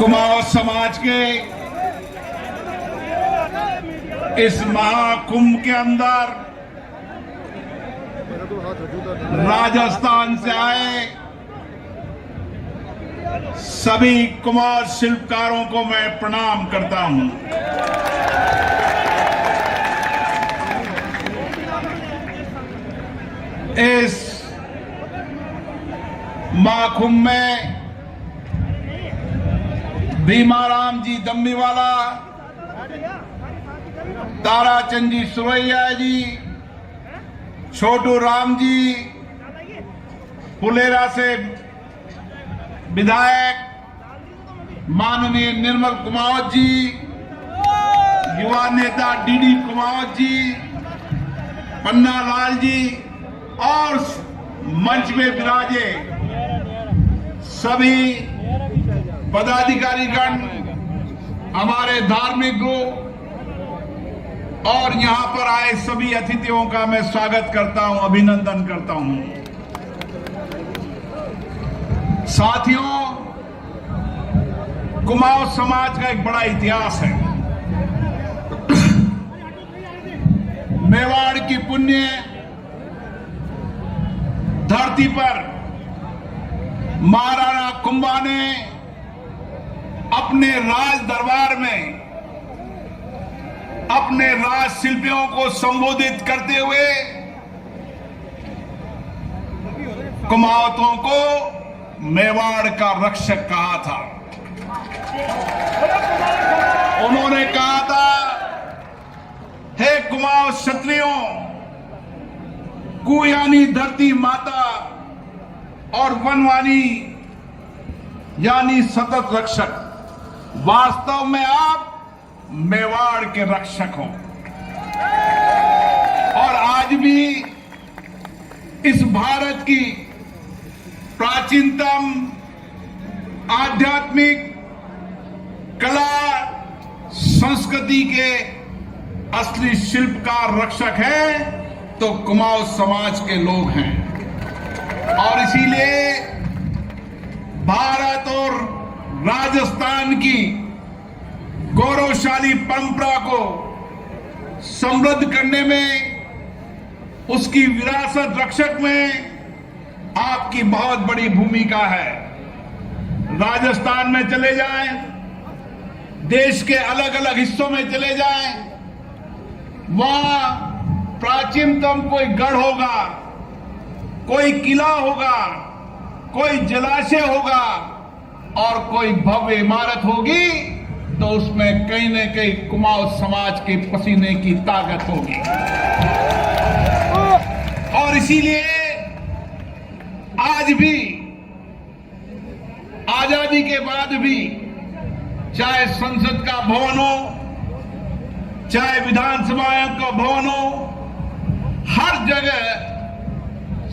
कुमाऊं समाज के इस महाकुंभ के अंदर राजस्थान से आए सभी कुमाऊं शिल्पकारों को मैं प्रणाम करता हूं। इस महाकुंभ में भीमाराम जी दम्मीवाला, ताराचंद जी सुरैया जी, छोटू राम जी, फुलेरा से विधायक माननीय निर्मल कुमावत जी, युवा नेता डीडी कुमावत जी, पन्ना लाल जी और मंच में विराजे सभी पदाधिकारीगण, हमारे धार्मिक ग्रुप और यहां पर आए सभी अतिथियों का मैं स्वागत करता हूं, अभिनंदन करता हूं। साथियों, कुमाऊं समाज का एक बड़ा इतिहास है। मेवाड़ की पुण्य धरती पर महाराणा कुंभा ने अपने राज दरबार में अपने राज शिल्पियों को संबोधित करते हुए कुमाऊतों को मेवाड़ का रक्षक कहा था। उन्होंने कहा था, हे कुमाऊं क्षत्रियों, कु यानी धरती माता और वनवानी यानी सतत रक्षक, वास्तव में आप मेवाड़ के रक्षक हो। और आज भी इस भारत की प्राचीनतम आध्यात्मिक कला संस्कृति के असली शिल्पकार रक्षक हैं तो कुमाऊं समाज के लोग हैं। और इसीलिए भारत और राजस्थान की गौरवशाली परंपरा को समृद्ध करने में, उसकी विरासत रक्षक में आपकी बहुत बड़ी भूमिका है। राजस्थान में चले जाएं, देश के अलग अलग हिस्सों में चले जाएं, वहां प्राचीनतम कोई गढ़ होगा, कोई किला होगा, कोई जलाशय होगा और कोई भव्य इमारत होगी, तो उसमें कहीं न कहीं कुमाऊं समाज के पसीने की ताकत होगी। और इसीलिए आज भी, आजादी के बाद भी, चाहे संसद का भवन हो, चाहे विधानसभा का भवन हो, हर जगह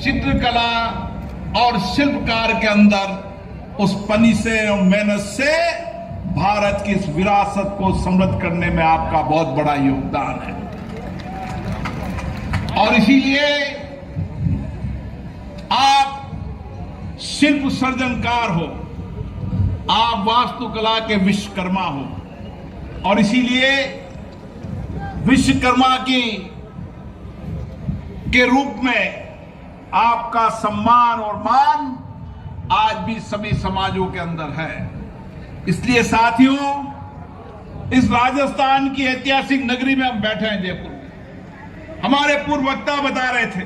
चित्रकला और शिल्पकार के अंदर उस पनी से और मेहनत से भारत की इस विरासत को समृद्ध करने में आपका बहुत बड़ा योगदान है। और इसीलिए आप शिल्प सर्जनकार हो, आप वास्तुकला के विश्वकर्मा हो। और इसीलिए विश्वकर्मा के रूप में आपका सम्मान और मान आज भी सभी समाजों के अंदर है। इसलिए साथियों, इस राजस्थान की ऐतिहासिक नगरी में हम बैठे हैं, जयपुर में। हमारे पूर्व वक्ता बता रहे थे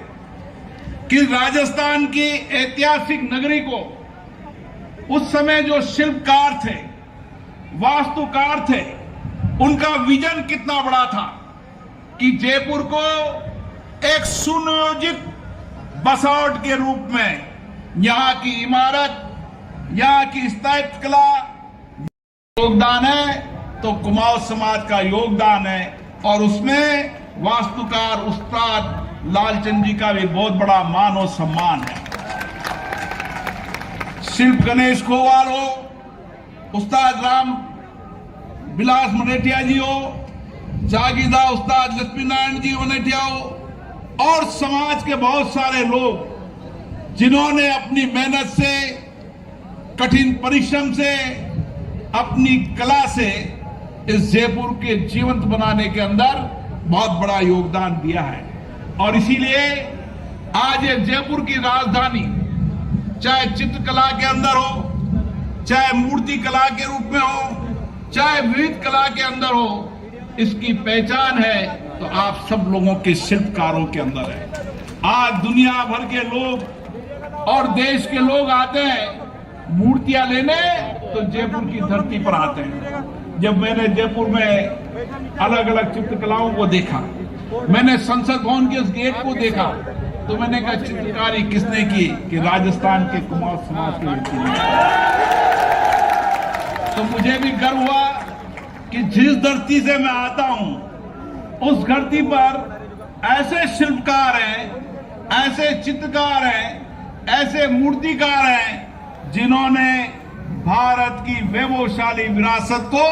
कि राजस्थान की ऐतिहासिक नगरी को उस समय जो शिल्पकार थे, वास्तुकार थे, उनका विजन कितना बड़ा था कि जयपुर को एक सुनियोजित बसौट के रूप में यहां की इमारत, यहां की स्थापत्य कला योगदान है तो कुमाऊं समाज का योगदान है। और उसमें वास्तुकार उस्ताद लालचंद जी का भी बहुत बड़ा मान और सम्मान है। शिल्प गणेश खोवाल हो, उस्ताद राम विलास मनेठिया जी हो, जागीरदार उस्ताद लक्ष्मी नारायण जी मनेठिया हो, और समाज के बहुत सारे लोग जिन्होंने अपनी मेहनत से, कठिन परिश्रम से अपनी कला से इस जयपुर के जीवंत बनाने के अंदर बहुत बड़ा योगदान दिया है। और इसीलिए आज ये जयपुर की राजधानी चाहे चित्रकला के अंदर हो, चाहे मूर्ति कला के रूप में हो, चाहे विविध कला के अंदर हो, इसकी पहचान है तो आप सब लोगों के शिल्पकारों के अंदर है। आज दुनिया भर के लोग और देश के लोग आते हैं मूर्तियां लेने, तो जयपुर की धरती पर आते हैं। जब मैंने जयपुर में अलग अलग चित्रकलाओं को देखा, मैंने संसद भवन के उस गेट को देखा, तो मैंने कहा चित्रकारी किसने की? कि राजस्थान के कुमाऊं समाज के व्यक्ति ने। तो मुझे भी गर्व हुआ कि जिस धरती से मैं आता हूं, उस धरती पर ऐसे शिल्पकार हैं, ऐसे चित्रकार हैं, ऐसे मूर्तिकार हैं, जिन्होंने भारत की वैभवशाली विरासत को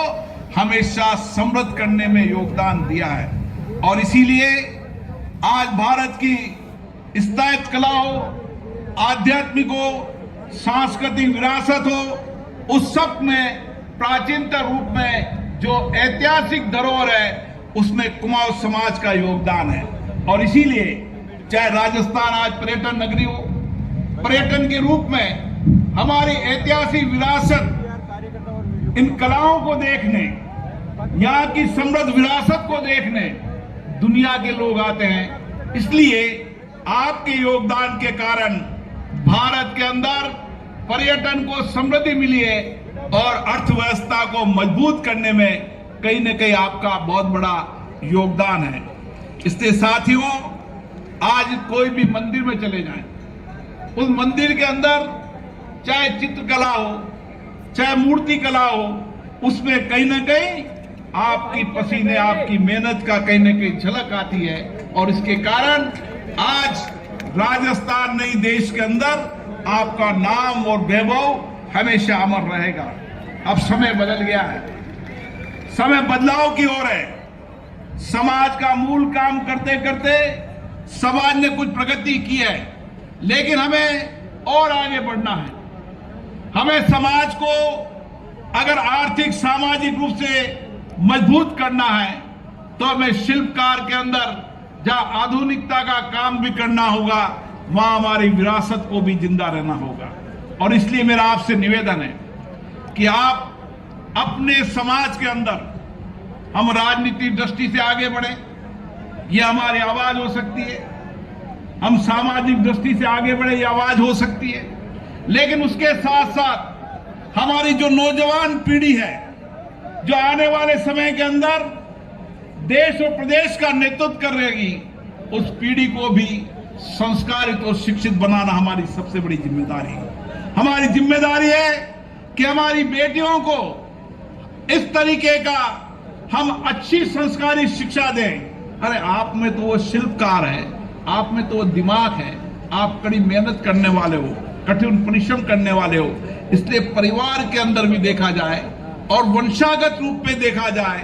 हमेशा समृद्ध करने में योगदान दिया है। और इसीलिए आज भारत की स्थायित कला हो, आध्यात्मिक हो, सांस्कृतिक विरासत हो, उस सब में प्राचीनतम रूप में जो ऐतिहासिक धरोहर है, उसमें कुमाऊं समाज का योगदान है। और इसीलिए चाहे राजस्थान आज पर्यटन नगरी हो, पर्यटन के रूप में हमारी ऐतिहासिक विरासत, इन कलाओं को देखने, यहाँ की समृद्ध विरासत को देखने दुनिया के लोग आते हैं। इसलिए आपके योगदान के कारण भारत के अंदर पर्यटन को समृद्धि मिली है और अर्थव्यवस्था को मजबूत करने में कहीं न कहीं आपका बहुत बड़ा योगदान है। इसलिए साथियों, आज कोई भी मंदिर में चले जाएं, उस मंदिर के अंदर चाहे चित्रकला हो, चाहे मूर्ति कला हो, उसमें कहीं न कहीं आपकी पसीने, आपकी मेहनत का कहीं न कहीं झलक आती है। और इसके कारण आज राजस्थान नहीं, देश के अंदर आपका नाम और वैभव हमेशा अमर रहेगा। अब समय बदल गया है, समय बदलाव की ओर है। समाज का मूल काम करते करते समाज ने कुछ प्रगति की है, लेकिन हमें और आगे बढ़ना है। हमें समाज को अगर आर्थिक सामाजिक रूप से मजबूत करना है, तो हमें शिल्पकार के अंदर जहां आधुनिकता का काम भी करना होगा, वहां हमारी विरासत को भी जिंदा रहना होगा। और इसलिए मेरा आपसे निवेदन है कि आप अपने समाज के अंदर, हम राजनीतिक दृष्टि से आगे बढ़े, यह हमारी आवाज हो सकती है। हम सामाजिक दृष्टि से आगे बढ़े, यह आवाज हो सकती है। लेकिन उसके साथ साथ हमारी जो नौजवान पीढ़ी है, जो आने वाले समय के अंदर देश और प्रदेश का नेतृत्व कर रहेगी, उस पीढ़ी को भी संस्कारित और शिक्षित बनाना हमारी सबसे बड़ी जिम्मेदारी है। हमारी जिम्मेदारी है कि हमारी बेटियों को इस तरीके का हम अच्छी संस्कारी शिक्षा दें। अरे आप में तो वो शिल्पकार है, आप में तो वो दिमाग है, आप कड़ी मेहनत करने वाले हो, कठिन परिश्रम करने वाले हो। इसलिए परिवार के अंदर भी देखा जाए और वंशागत रूप में देखा जाए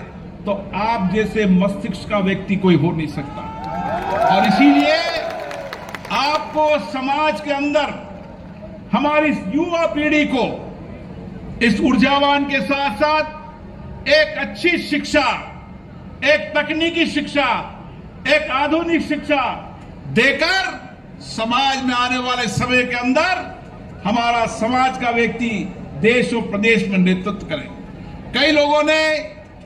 तो आप जैसे मस्तिष्क का व्यक्ति कोई हो नहीं सकता। और इसीलिए आपको समाज के अंदर हमारी युवा पीढ़ी को इस ऊर्जावान के साथ साथ एक अच्छी शिक्षा, एक तकनीकी शिक्षा, एक आधुनिक शिक्षा देकर समाज में आने वाले समय के अंदर हमारा समाज का व्यक्ति देश और प्रदेश में नेतृत्व करे। कई लोगों ने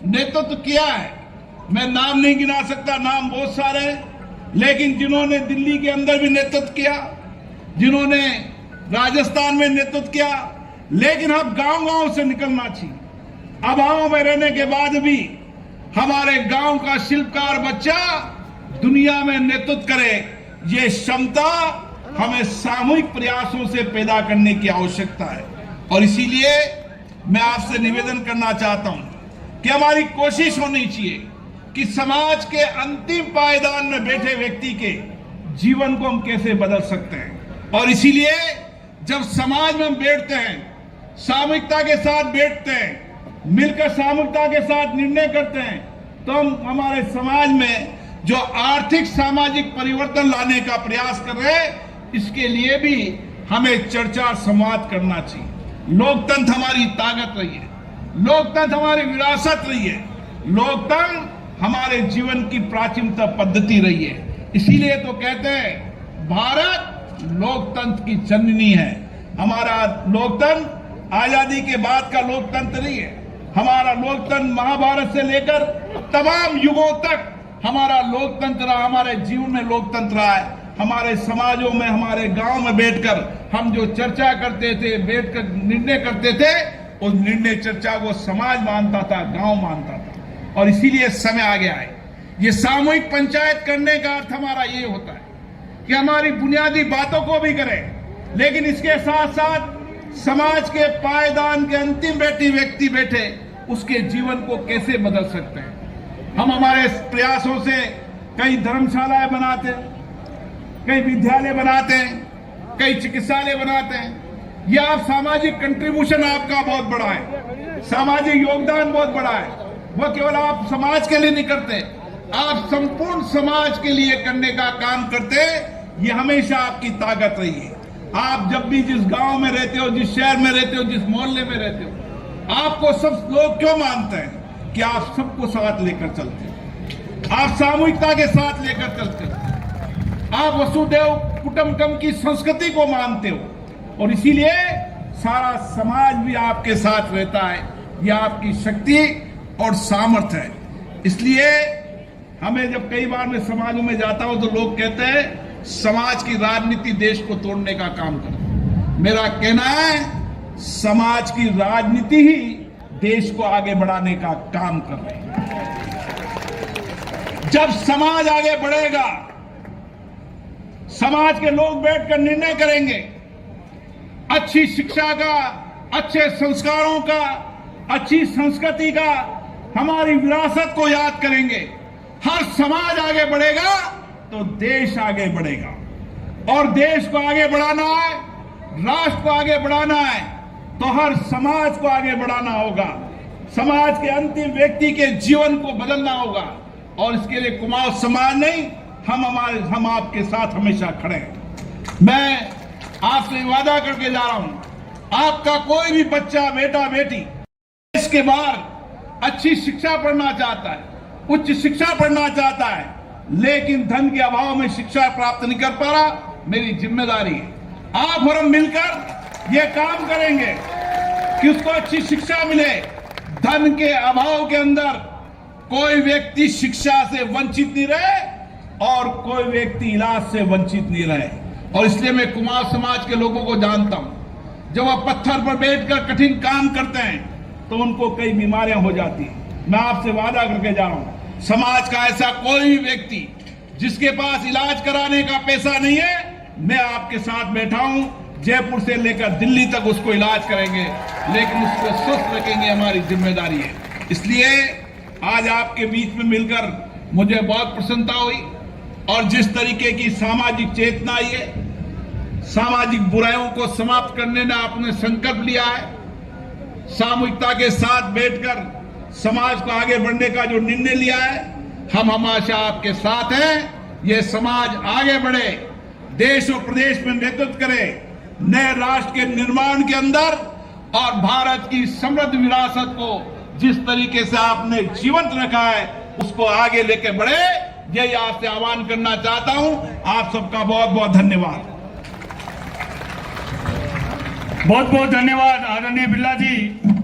नेतृत्व किया है, मैं नाम नहीं गिना सकता, नाम बहुत सारे हैं, लेकिन जिन्होंने दिल्ली के अंदर भी नेतृत्व किया, जिन्होंने राजस्थान में नेतृत्व किया, लेकिन अब गांव-गांव से निकलना चाहिए। अभाव में रहने के बाद भी हमारे गांव का शिल्पकार बच्चा दुनिया में नेतृत्व करे, ये क्षमता हमें सामूहिक प्रयासों से पैदा करने की आवश्यकता है। और इसीलिए मैं आपसे निवेदन करना चाहता हूं कि हमारी कोशिश होनी चाहिए कि समाज के अंतिम पायदान में बैठे व्यक्ति के जीवन को हम कैसे बदल सकते हैं। और इसीलिए जब समाज में हम बैठते हैं, सामूहिकता के साथ बैठते हैं, मिलकर सामूहिकता के साथ निर्णय करते हैं, तो हम हमारे समाज में जो आर्थिक सामाजिक परिवर्तन लाने का प्रयास कर रहे हैं, इसके लिए भी हमें चर्चा संवाद करना चाहिए। लोकतंत्र हमारी ताकत रही है, लोकतंत्र हमारी विरासत रही है, लोकतंत्र हमारे जीवन की प्राचीनतम पद्धति रही है। इसीलिए तो कहते हैं भारत लोकतंत्र की जननी है। हमारा लोकतंत्र आजादी के बाद का लोकतंत्र नहीं है। हमारा लोकतंत्र महाभारत से लेकर तमाम युगों तक हमारा लोकतंत्र रहा, हमारे जीवन में लोकतंत्र रहा है। हमारे समाजों में, हमारे गांव में बैठकर हम जो चर्चा करते थे, बैठकर निर्णय करते थे, उस निर्णय चर्चा को समाज मानता था, गांव मानता था। और इसीलिए समय आ गया है। ये सामूहिक पंचायत करने का अर्थ हमारा ये होता है कि हमारी बुनियादी बातों को भी करें, लेकिन इसके साथ साथ समाज के पायदान के अंतिम व्यक्ति बैठे उसके जीवन को कैसे बदल सकते हैं। हम हमारे प्रयासों से कई धर्मशालाएं बनाते हैं, कई विद्यालय बनाते हैं, कई चिकित्सालय बनाते हैं। यह आप सामाजिक कंट्रीब्यूशन आपका बहुत बड़ा है, सामाजिक योगदान बहुत बड़ा है। वह केवल आप समाज के लिए नहीं करते, आप संपूर्ण समाज के लिए करने का काम करते। ये हमेशा आपकी ताकत रही है। आप जब भी जिस गांव में रहते हो, जिस शहर में रहते हो, जिस मोहल्ले में रहते हो, आपको सब लोग क्यों मानते हैं कि आप सबको साथ लेकर चलते हो, आप सामूहिकता के साथ लेकर चलते हो, आप वसुदेव कुटुंबकम की संस्कृति को मानते हो, और इसीलिए सारा समाज भी आपके साथ रहता है। यह आपकी शक्ति और सामर्थ्य है। इसलिए हमें जब कई बार मैं समाजों में जाता हूं तो लोग कहते हैं समाज की राजनीति देश को तोड़ने का काम करती। मेरा कहना है समाज की राजनीति ही देश को आगे बढ़ाने का काम कर रही है। जब समाज आगे बढ़ेगा, समाज के लोग बैठकर निर्णय करेंगे, अच्छी शिक्षा का, अच्छे संस्कारों का, अच्छी संस्कृति का, हमारी विरासत को याद करेंगे, हर समाज आगे बढ़ेगा तो देश आगे बढ़ेगा। और देश को आगे बढ़ाना है, राष्ट्र को आगे बढ़ाना है, तो हर समाज को आगे बढ़ाना होगा। समाज के अंतिम व्यक्ति के जीवन को बदलना होगा। और इसके लिए कुमाऊं समाज नहीं, हम आपके साथ हमेशा खड़े हैं। मैं आपसे वादा करके जा रहा हूं, आपका कोई भी बच्चा, बेटा, बेटी देश के बाहर अच्छी शिक्षा पढ़ना चाहता है, उच्च शिक्षा पढ़ना चाहता है, लेकिन धन के अभाव में शिक्षा प्राप्त नहीं कर पा रहा, मेरी जिम्मेदारी है, आप और हम मिलकर यह काम करेंगे कि उसको अच्छी शिक्षा मिले। धन के अभाव के अंदर कोई व्यक्ति शिक्षा से वंचित नहीं रहे और कोई व्यक्ति इलाज से वंचित नहीं रहे। और इसलिए मैं कुमाऊं समाज के लोगों को जानता हूं, जब वह पत्थर पर बैठकर कठिन काम करते हैं तो उनको कई बीमारियां हो जाती हैं। मैं आपसे वादा करके जा रहा हूं, समाज का ऐसा कोई भी व्यक्ति जिसके पास इलाज कराने का पैसा नहीं है, मैं आपके साथ बैठा हूं। जयपुर से लेकर दिल्ली तक उसको इलाज करेंगे, लेकिन उसको स्वस्थ रखेंगे, हमारी जिम्मेदारी है। इसलिए आज आपके बीच में मिलकर मुझे बहुत प्रसन्नता हुई। और जिस तरीके की सामाजिक चेतना आई है, सामाजिक बुराइयों को समाप्त करने में आपने संकल्प लिया है, सामूहिकता के साथ बैठकर समाज को आगे बढ़ने का जो निर्णय लिया है, हम हमेशा आपके साथ हैं। ये समाज आगे बढ़े, देश और प्रदेश में नेतृत्व करे, नए राष्ट्र के निर्माण के अंदर, और भारत की समृद्ध विरासत को जिस तरीके से आपने जीवंत रखा है उसको आगे लेके बढ़े। यही आपसे आह्वान करना चाहता हूं। आप सबका बहुत बहुत धन्यवाद। बहुत बहुत धन्यवाद आदरणीय बिरला जी।